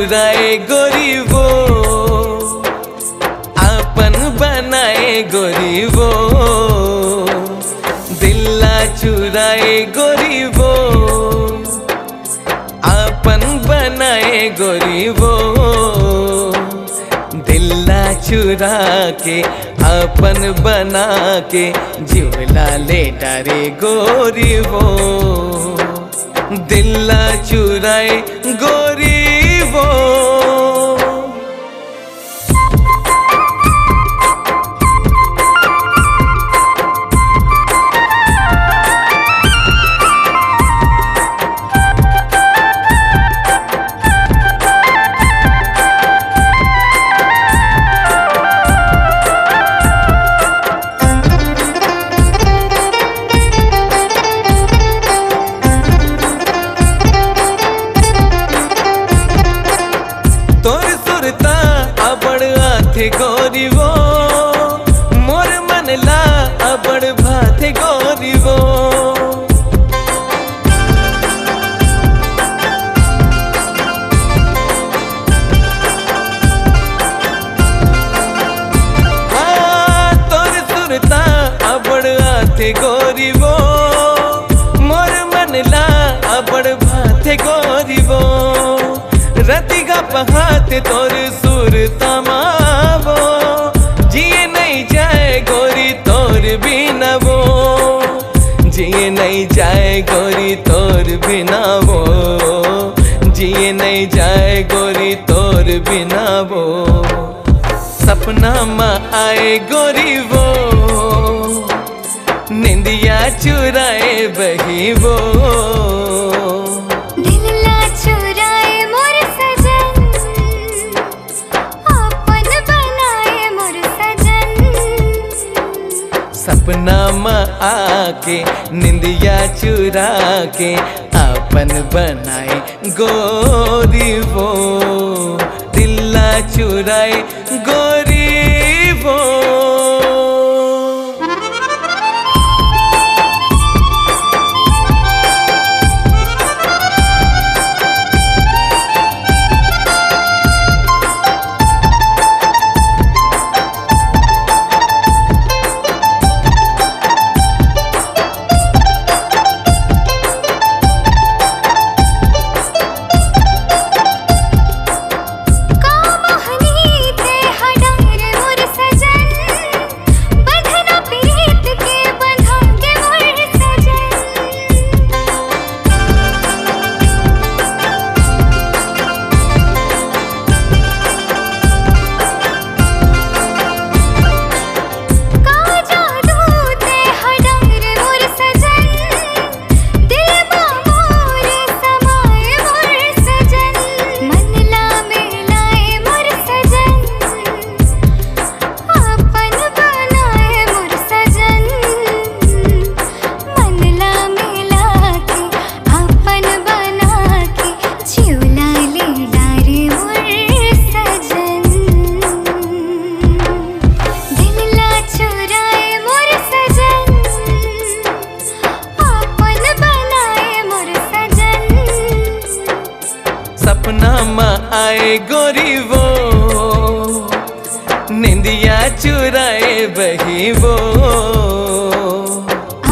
चुराए गोरी वो, आपन बनाए गोरी वो। दिल्ला चुराए गोरी वो, आपन बनाए गोरी वो। दिल्ला चुरा के अपन बना के जिवला ले डारे गोरी वो। दिल्ला चुराए गोरी वो। थे गोरी वो, मोर मन ला अबड़ भाथे गोरी वो। तोर सुरता अबड़ आथे गोरी वो, मोर मन ला अबड़ भाथे गोरी वो। रतिगा पहाते तोर सुरता मावो, जिए नहीं जाए गोरी तोर बिना वो। जिए नहीं जाए गोरी तोर बिना वो, जिए नहीं जाए गोरी तोर बिना वो। सपना में आए गोरी वो, निंदिया चुराए बही वो। सपना में आके निंदिया चुरा के अपन बनाए गोरी वो। दिल्ला चुराए गोरी वो। सपना में आए गोरी वो, निंदिया चुराए बही वो।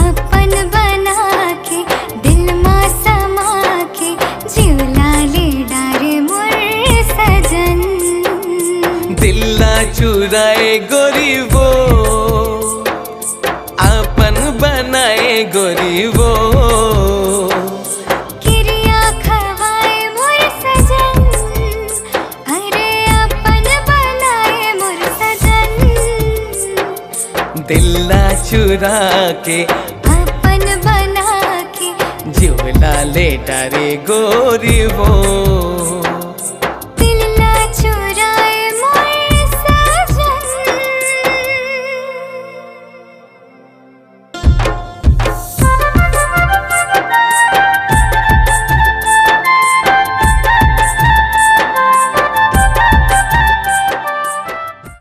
अपन बना के दिल में समा के जिवला ले डारे मोर सजन। दिल्ला चुराए गोरी वो, अपन बनाए गोरी वो। दिल्ला चुरा के अपन बना के जिवला ले डारे गोरी वो।